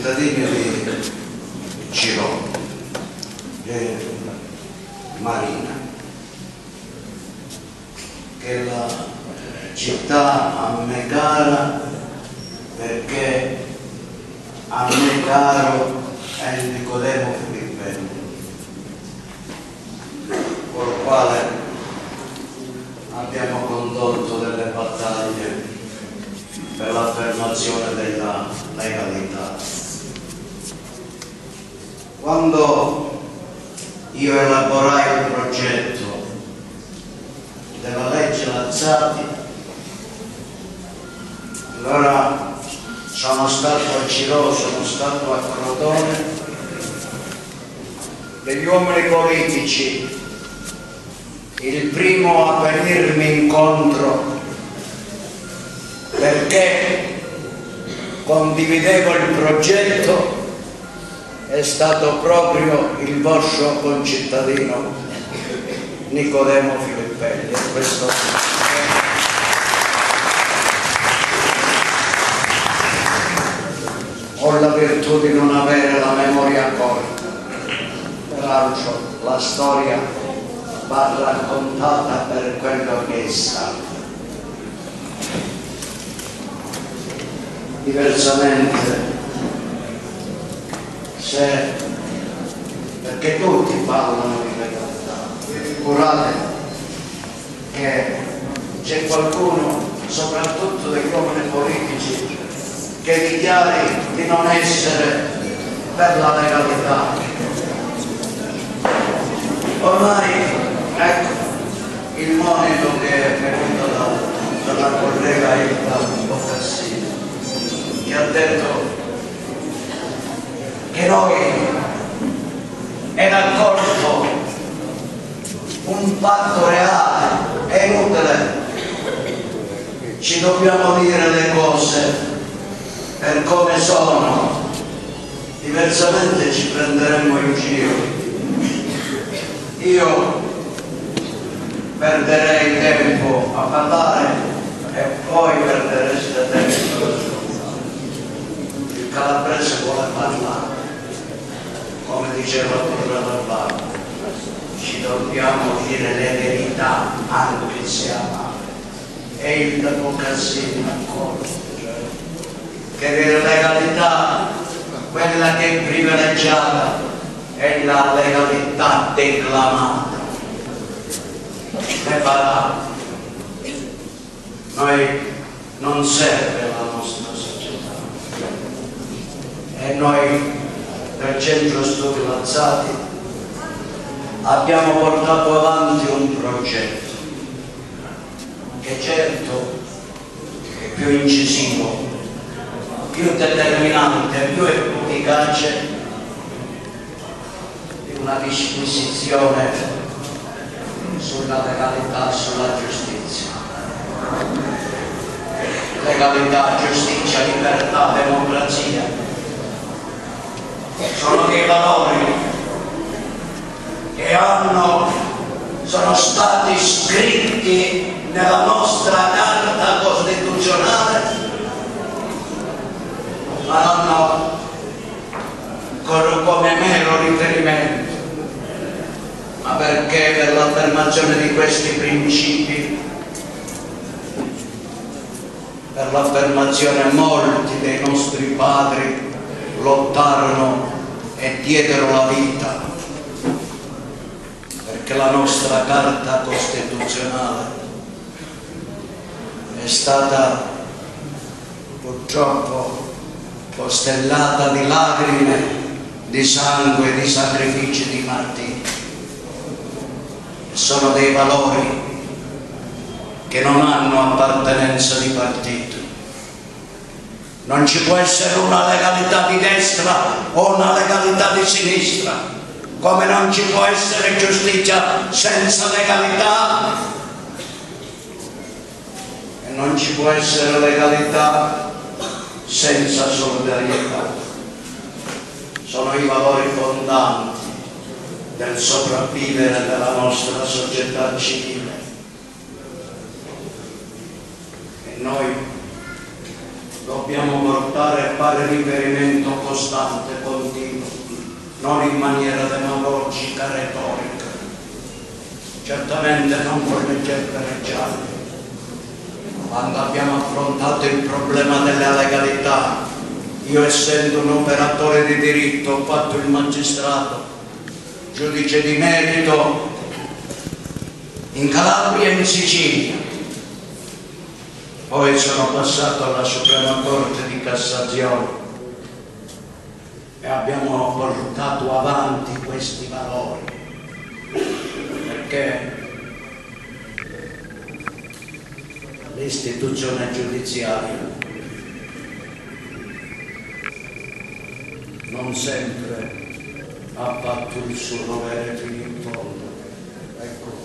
cittadini di Ciro, di Marina, che la città a me cara, perché a me caro è il Nicodemo Filippelli, col quale abbiamo condotto delle battaglie per l'affermazione della legalità. Quando io elaborai il progetto della legge Lazzati, allora sono stato a Ciro, sono stato a Crotone, degli uomini politici, il primo a venirmi incontro perché condividevo il progetto è stato proprio il vostro concittadino Nicodemo Filippelli. Questo ho la virtù di non avere la memoria corta, peraltro la storia va raccontata per quello che è stato. Diversamente, perché tutti parlano di legalità, vi figurate che c'è qualcuno, soprattutto degli uomini politici, che dichiari di non essere per la legalità. Ormai, ecco, il monito che è venuto dalla collega Ilda Boccassini, che ha detto che noi è d'accordo un patto reale, è inutile, ci dobbiamo dire le cose per come sono, diversamente ci prenderemmo in giro. Io perderei tempo a parlare e poi perdereste tempo ad ascoltare. Il calabrese vuole parlare, come diceva Torre, ci dobbiamo dire le verità anche se amate. E il Boccassini ancora, che la legalità, quella che è privilegiata, è la legalità declamata, preparata. Noi non serve la nostra società e noi del Centro Studi Lazzati abbiamo portato avanti un progetto che certo è più incisivo, più determinante, più efficace di una disquisizione sulla legalità, sulla giustizia. Legalità, giustizia, libertà, democrazia sono dei valori che sono stati scritti nella nostra Carta Costituzionale, ma non come mero riferimento, ma perché per l'affermazione di questi principi, per l'affermazione molti dei nostri padri lottarono e diedero la vita, perché la nostra Carta Costituzionale è stata purtroppo costellata di lacrime, di sangue, di sacrifici, di martiri. Sono dei valori che non hanno appartenenza di partito. Non ci può essere una legalità di destra o una legalità di sinistra, come non ci può essere giustizia senza legalità e non ci può essere legalità senza solidarietà. Sono i valori fondanti del sopravvivere della nostra società civile. E noi dobbiamo portare portare e fare riferimento costante, continuo, non in maniera demagogica, retorica, certamente non con le gergareggiate. Quando abbiamo affrontato il problema della legalità, io essendo un operatore di diritto ho fatto il magistrato, giudice di merito in Calabria e in Sicilia, poi sono passato alla Suprema Corte di Cassazione e abbiamo portato avanti questi valori, perché l'istituzione giudiziaria non sempre ha fatto il suo dovere fino in fondo. Ecco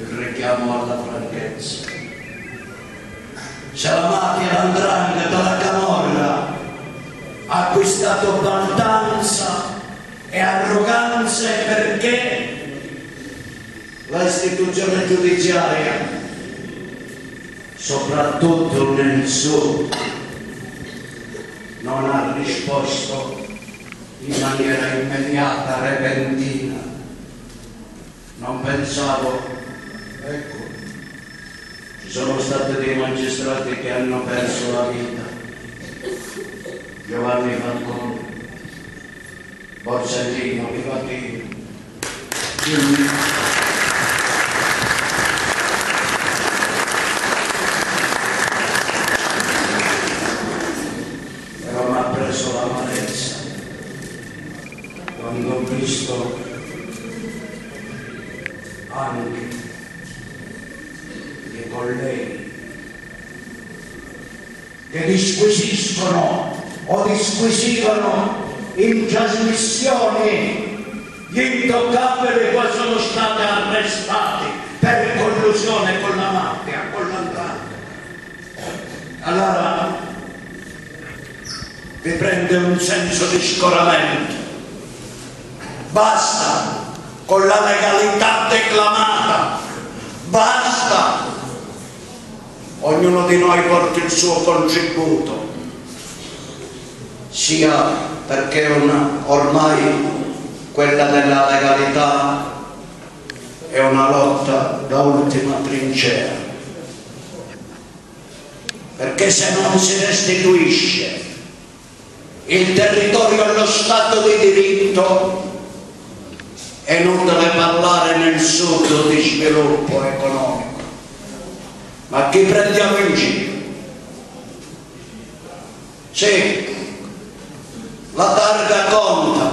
il richiamo alla franchezza. Se la mafia, l''ndrangheta, la camorra ha acquistato baldanza e arroganza perché l'istituzione giudiziaria, soprattutto nel sud, non ha risposto in maniera immediata, repentina. Non pensavo, ecco, ci sono stati dei magistrati che hanno perso la vita. Giovanni Falcone, Borsellino, Livatino, però mi ha preso l'amarezza quando ho visto anche dei colleghi che disquisiscono o disquisivano in trasmissioni gli intoccabili poi sono stati arrestati per collusione con la mafia, con l''ndrangheta. Allora vi prende un senso di scoramento. Basta con la legalità declamata, basta. Ognuno di noi porta il suo contributo, sia perché ormai quella della legalità è una lotta da ultima trincea, perché se non si restituisce il territorio allo Stato di diritto è inutile parlare nel sud di sviluppo economico. Ma chi prendiamo in giro? Sì, la targa conta,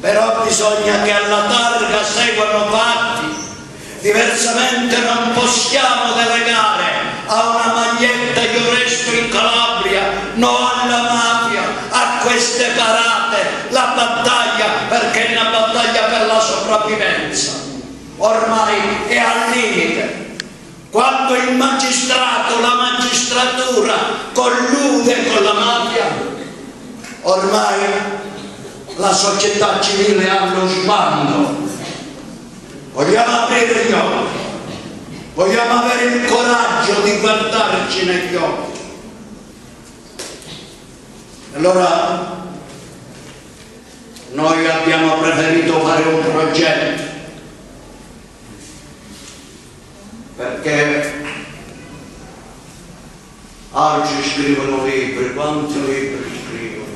però bisogna che alla targa seguano fatti, diversamente non possiamo delegare a una maglietta io resto in Calabria, no alla mafia, a queste parate, la battaglia, perché è una battaglia per la sopravvivenza, ormai è al limite. Quando il magistrato, la magistratura collude con la mafia, ormai la società civile ha lo sbando. Vogliamo aprire gli occhi, vogliamo avere il coraggio di guardarci negli occhi. Allora noi abbiamo preferito fare un progetto, perché altri scrivono libri, quanti libri scrivono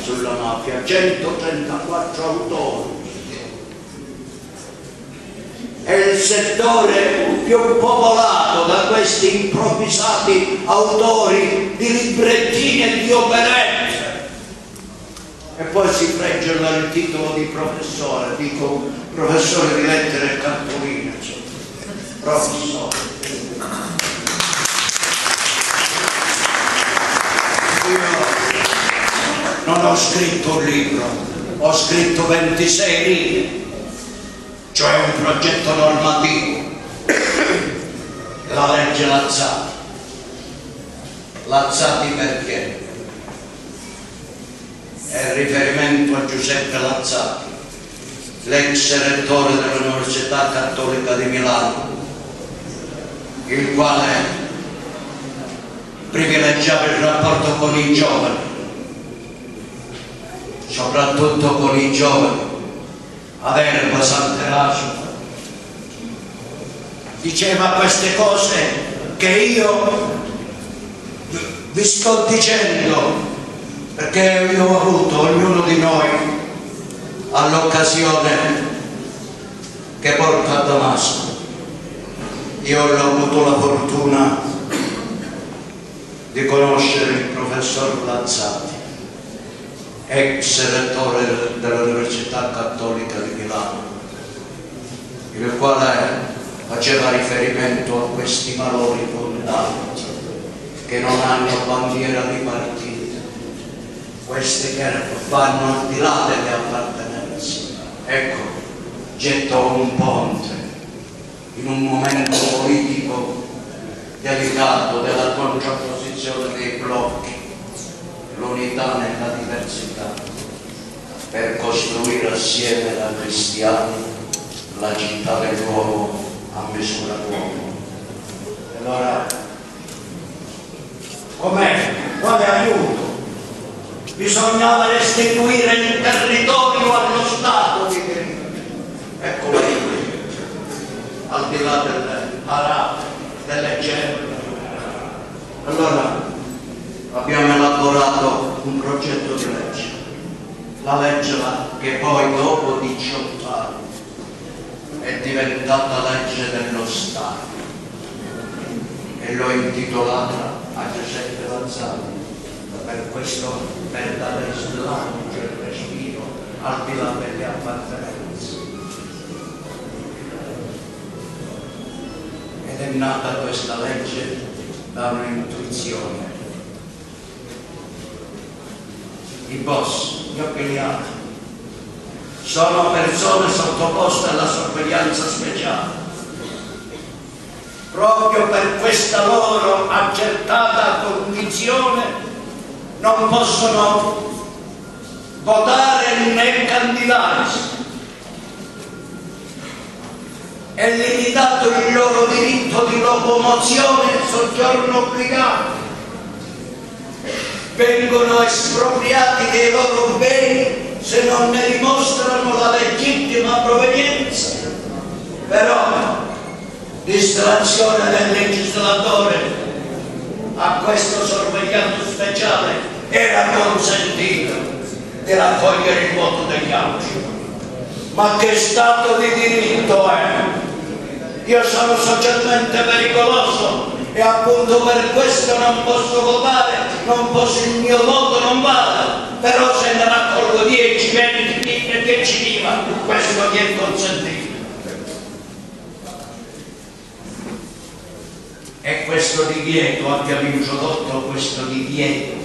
sulla mafia? 134 autori. È il settore più popolato da questi improvvisati autori di librettine e di operette, e poi si freggiano il titolo di professore, dico professore di lettere e cartoline, professore. Io non ho scritto un libro, ho scritto 26 righe, cioè un progetto normativo, la legge Lazzati. Lazzati perché? È riferimento a Giuseppe Lazzati, l'ex rettore dell'Università Cattolica di Milano, il quale privilegiava il rapporto con i giovani, soprattutto con i giovani, ad Erba Sant'Erasmo. Diceva queste cose che io vi sto dicendo perché io ho avuto, ognuno di noi ha l'occasione che porta a Damasco. Io ho avuto la fortuna di conoscere il professor Lazzati, ex rettore dell'Università Cattolica di Milano, il quale faceva riferimento a questi valori fondanti che non hanno bandiera di partito, questi che vanno al di là delle appartenenze. Ecco, gettò un ponte in un momento politico delicato della contrapposizione dei blocchi, l'unità nella diversità, per costruire assieme da cristiani la città dell'uomo a misura d'uomo. Allora, com'è? Quale aiuto? Bisognava restituire il territorio allo Stato di diritto. Ecco l'aiuto, al di là delle parate, delle gemme. Allora, abbiamo elaborato un progetto di legge, la legge che poi dopo 18 anni è diventata legge dello Stato e l'ho intitolata a Giuseppe Lazzati per dare slancio e respiro al di là delle appartenenze. Ed è nata questa legge da un'intuizione. I boss, gli opiniati, sono persone sottoposte alla sorveglianza speciale. Proprio per questa loro accertata condizione non possono votare né candidarsi. È limitato il loro diritto di locomozione e soggiorno obbligato. Vengono espropriati dei loro beni se non ne dimostrano la legittima provenienza. Però distrazione del legislatore a questo sorvegliato speciale era consentito di raccogliere il voto degli altri. Ma che stato di diritto è? Io sono socialmente pericoloso e appunto per questo non posso votare, il mio voto non vale, però se ne raccolgo 10, 20 e 10.000, questo mi è consentito. E questo divieto, abbiamo introdotto questo divieto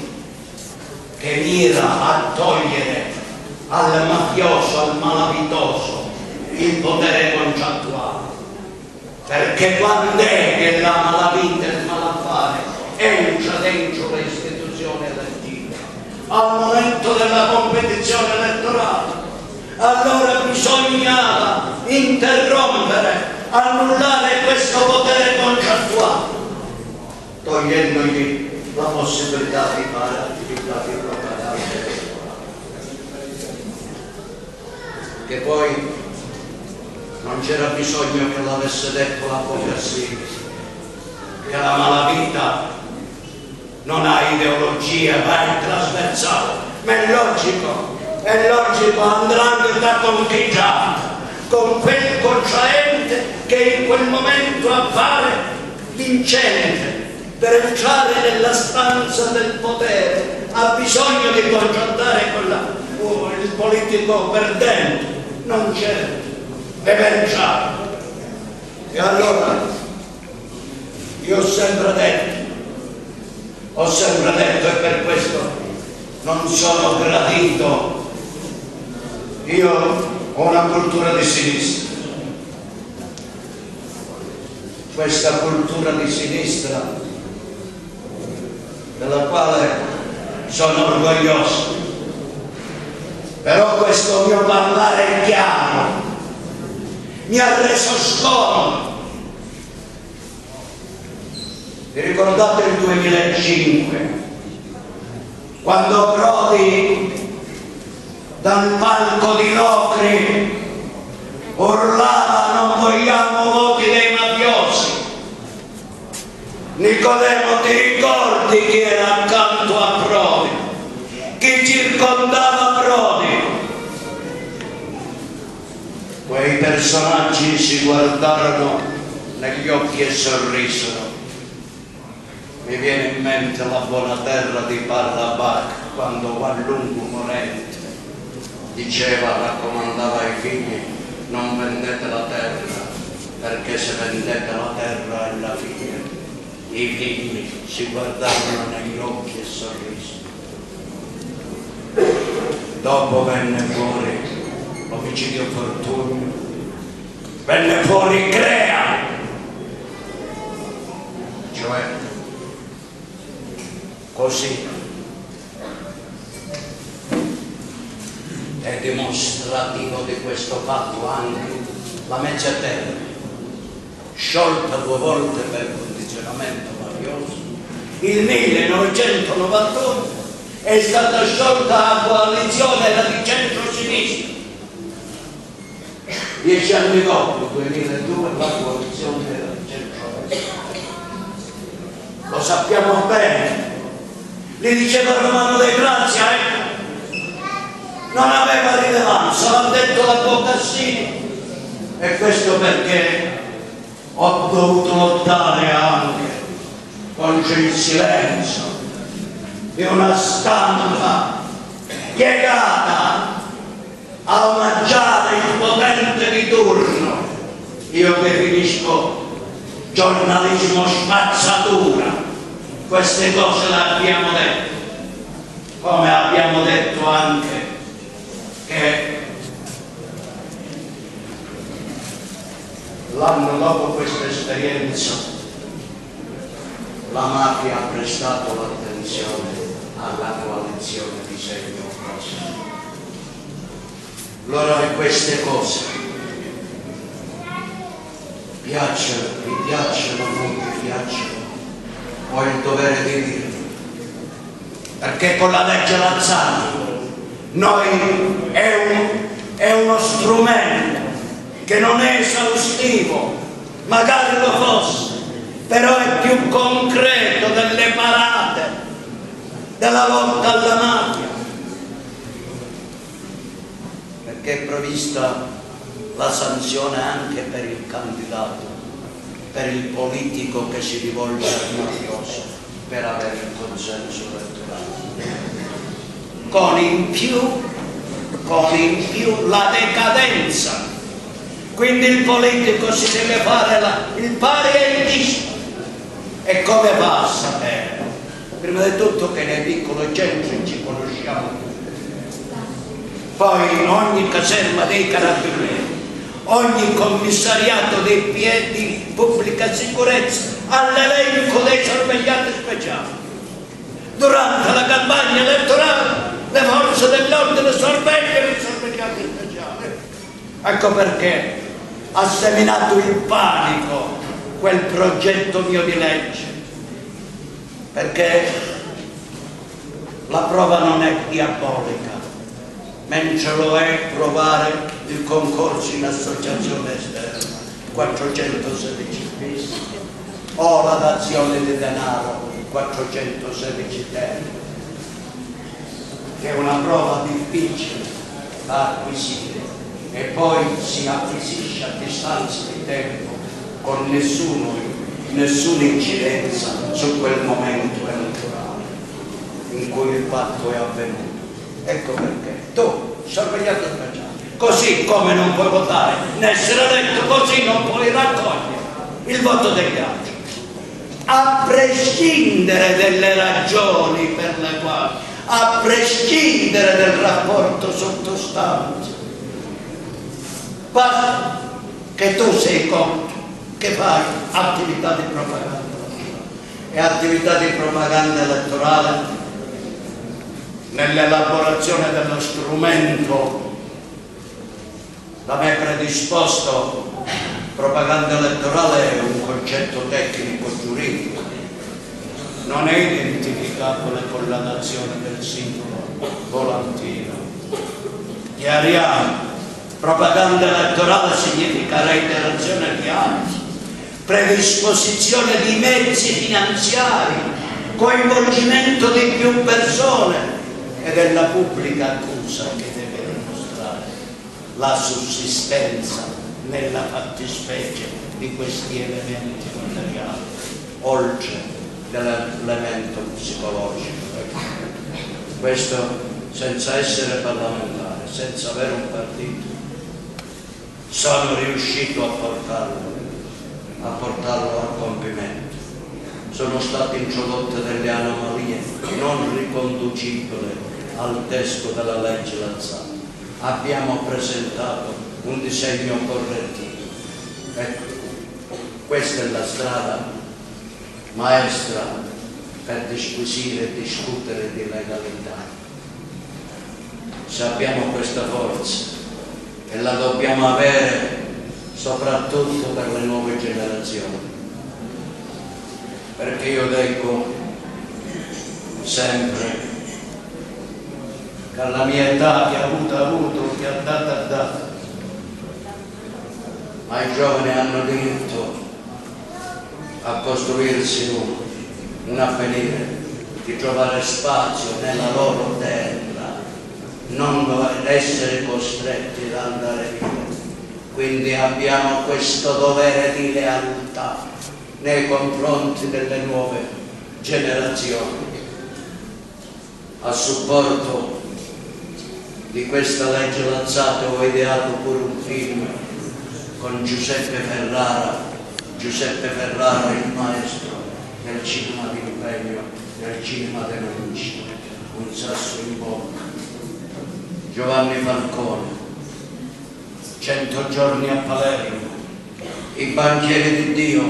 che mira a togliere al mafioso, al malavitoso il potere contrattuale, perché quando è che la malavita e il malaffare entra dentro le istituzioni elettive? Al momento della competizione elettorale. Allora bisognava interrompere, annullare questo potere contrattuale, togliendogli la possibilità di fare attività di propaganda, che poi non c'era bisogno che l'avesse detto l'Apocalisse, che la malavita non ha ideologia, ma è trasversale, ma è logico, andranno da conquistato con quel contraente che in quel momento appare vincente. Per entrare nella stanza del potere ha bisogno di contrattare il politico perdente, non c'è, deve entrare. E allora io ho sempre detto e per questo non sono gradito. Io ho una cultura di sinistra. Questa cultura di sinistra della quale sono orgoglioso, però questo mio parlare chiaro mi ha reso scomodo Vi ricordate il 2005, quando Prodi dal palco di Locri urlava non vogliamo voti dei mafiosi? Nicodemo, ti ricordi chi era accanto a Prodi? Chi circondava Prodi? Quei personaggi si guardarono negli occhi e sorrisero. Mi viene in mente la buona terra di Barrabac, quando Juan Lungo morente diceva, raccomandava ai figli: non vendete la terra, perché se vendete la terra e la figlia. I figli si guardavano negli occhi e sorrisero. Dopo venne fuori l'omicidio Fortunio, venne fuori Crea, cioè così è dimostrativo di questo fatto anche la Mezza Terra, sciolta 2 volte per condizionamento mafioso. Il 1998 è stata sciolta la coalizione di centro-sinistra. 10 anni dopo, 2002, la coalizione era di centro-destra. Lo sappiamo bene. Gli diceva Romano De Grazia, non aveva rilevanza, l'ha detto la Bocassini. E questo perché ho dovuto lottare anche contro il silenzio di una stampa piegata a omaggiare il potente di turno. Io definisco giornalismo spazzatura. Queste cose le abbiamo dette, come abbiamo detto anche che l'anno dopo questa esperienza la mafia ha prestato l'attenzione alla coalizione di segno opposto. Allora queste cose piacciono, vi piacciono, non vi piacciono, ho il dovere di dirlo, perché con la legge Lazzaro noi è uno strumento che non è esaustivo, magari lo fosse, però è più concreto delle parate della lotta alla mafia, perché è prevista la sanzione anche per il candidato, per il politico che si rivolge al mafioso per avere il consenso elettorale, con in più la decadenza. Quindi il politico si deve fare il pari e il dispari. E come va a sapere? Prima di tutto che nei piccoli centri ci conosciamo tutti, poi in ogni caserma dei carabinieri, ogni commissariato di pubblica sicurezza ha l'elenco dei sorvegliati speciali. Durante la campagna elettorale le forze dell'ordine sorvegliano i sorvegliati speciali. Ecco perché ha seminato il panico quel progetto mio di legge, perché la prova non è diabolica, mentre lo è provare il concorso in associazione esterna 416 bis o la dazione di denaro 416 ter, che è una prova difficile da acquisire e poi si acquisisce a distanza di tempo con nessuna incidenza su quel momento elettorale in cui il fatto è avvenuto. Ecco perché tu, sorvegliato speciale, così come non puoi votare né essere eletto, così non puoi raccogliere il voto degli altri, a prescindere delle ragioni per le quali, a prescindere del rapporto sottostante. Basta che tu sei contro, che fai attività di propaganda elettorale. E attività di propaganda elettorale nell'elaborazione dello strumento da me predisposto. Propaganda elettorale è un concetto tecnico giuridico, non è identificabile con la nazione del singolo volantino. Chiariamo, propaganda elettorale significa reiterazione di atti, predisposizione di mezzi finanziari, coinvolgimento di più persone ed è la pubblica accusa che deve dimostrare la sussistenza nella fattispecie di questi elementi materiali, oltre dell'elemento psicologico. Questo senza essere parlamentare, senza avere un partito, sono riuscito a portarlo a compimento. Sono state introdotte delle anomalie non riconducibili al testo della legge Lazzati. Abbiamo presentato un disegno correttivo. Ecco, questa è la strada maestra per disquisire e discutere di legalità. Se abbiamo questa forza e la dobbiamo avere soprattutto per le nuove generazioni, perché io dico sempre che alla mia età, che ha avuto, che ha dato, ma i giovani hanno diritto a costruirsi un avvenire, di trovare spazio nella loro terra, non essere costretti ad andare via. Quindi abbiamo questo dovere di lealtà nei confronti delle nuove generazioni. A supporto di questa legge Lazzati ho ideato pure un film con Giuseppe Ferrara, il maestro del cinema di impegno, del cinema denunci, un sasso in bocca. Giovanni Falcone, 100 giorni a Palermo, i banchieri di Dio,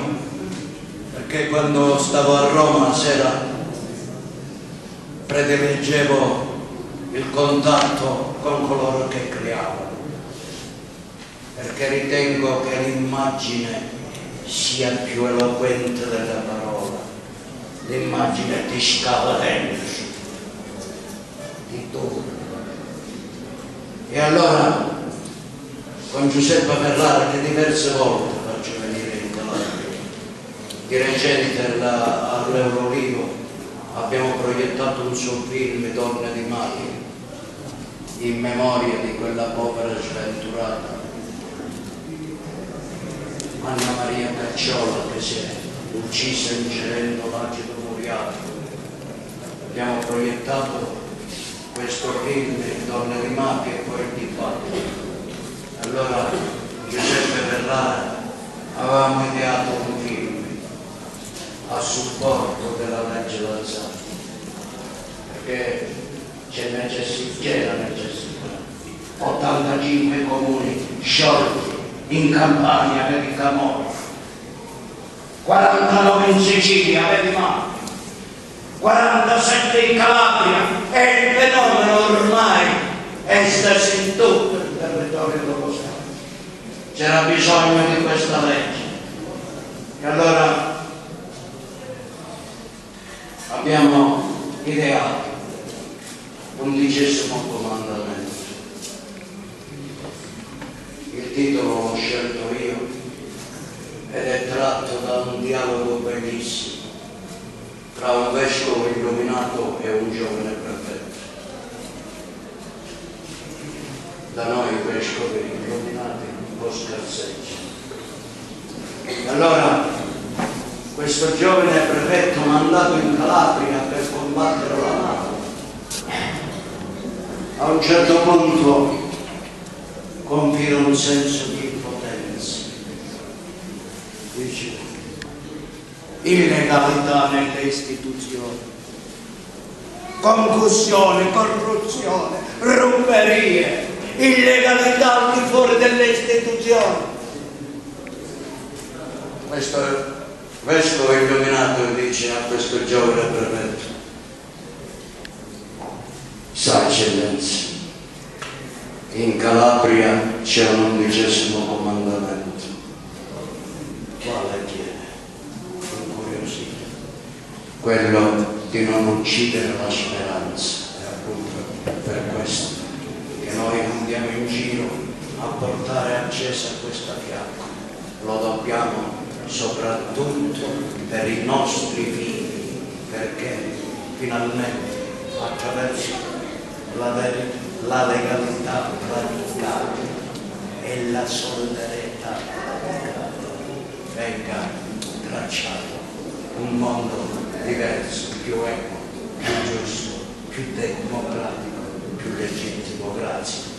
perché quando stavo a Roma sera prediliggevo il contatto con coloro che creavano, perché ritengo che l'immagine sia più eloquente della parola. L'immagine ti scava dentro, ti tocca. E allora con Giuseppe Ferrara, che diverse volte faccio venire in Calabria, di recente all'Eurolivo abbiamo proiettato un suo film, Donne di Mafia, in memoria di quella povera sventurata Anna Maria Cacciola, che si è uccisa ingerendo l'acido muriatico. Abbiamo proiettato questo film, Donne di Mafia, e poi il dibattito. Allora Giuseppe Ferrara avevamo ideato un film a supporto della legge Lazzati, perché c'era necessità. 85 comuni sciolti in Campania, vedi Camorra, 49 in Sicilia, vedi Mafia, 47 in Calabria, e il fenomeno ormai è esteso in tutto il territorio dello Stato. C'era bisogno di questa legge. E allora abbiamo ideato l'11° comandamento. Il titolo l'ho scelto io ed è tratto da un dialogo bellissimo tra un vescovo illuminato e un giovane prefetto. Da noi vescovi illuminati un po' scarseggi. Allora questo giovane prefetto mandato in Calabria per combattere la mafia, a un certo punto compire un senso di impotenza. Dice: illegalità nelle istituzioni, concussione, corruzione, ruberie, illegalità al di fuori delle istituzioni. Questo vescovo illuminato dice a questo giovane prefetto: sa eccellenza, in Calabria c'è un 11° comandamento. Quale chiede? Incuriosito. quello di non uccidere la speranza. È appunto per questo che noi andiamo in giro a portare accesa questa fiamma. Lo dobbiamo soprattutto per i nostri figli, perché finalmente attraverso la legalità praticata e la solidarietà praticata venga tracciato un mondo diverso, più equo, più giusto, più democratico, più legittimo. Grazie.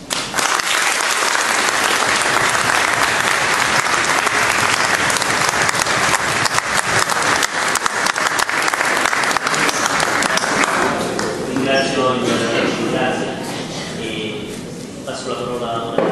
Ringrazio il Grazie e passo la parola ora